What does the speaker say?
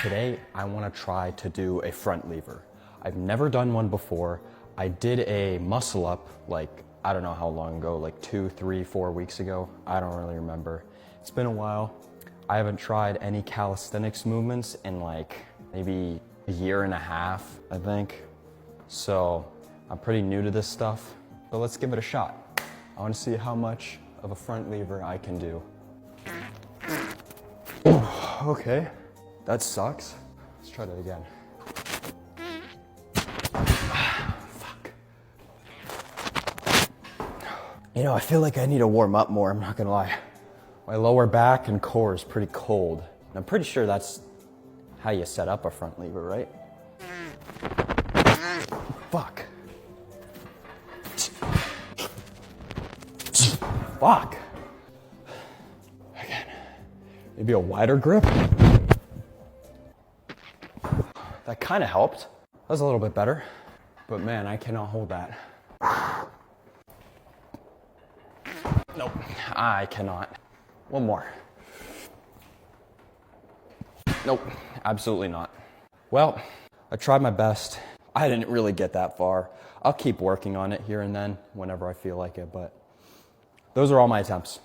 Today, I want to try to do a front lever. I've never done one before. I did a muscle up like, I don't know how long ago, like 2, 3, 4 weeks ago. I don't really remember. It's been a while. I haven't tried any calisthenics movements in like maybe a year and a half, I think. So I'm pretty new to this stuff, but let's give it a shot. I want to see how much of a front lever I can do. Okay, that sucks. Let's try that again. Fuck. You know, I feel like I need to warm up more, I'm not gonna lie. My lower back and core is pretty cold. And I'm pretty sure that's how you set up a front lever, right? Fuck. Fuck. Again. Maybe a wider grip? That kind of helped. That was a little bit better. But man, I cannot hold that. Nope, I cannot. One more. Nope, absolutely not. Well, I tried my best. I didn't really get that far. I'll keep working on it here and then whenever I feel like it, but those are all my attempts.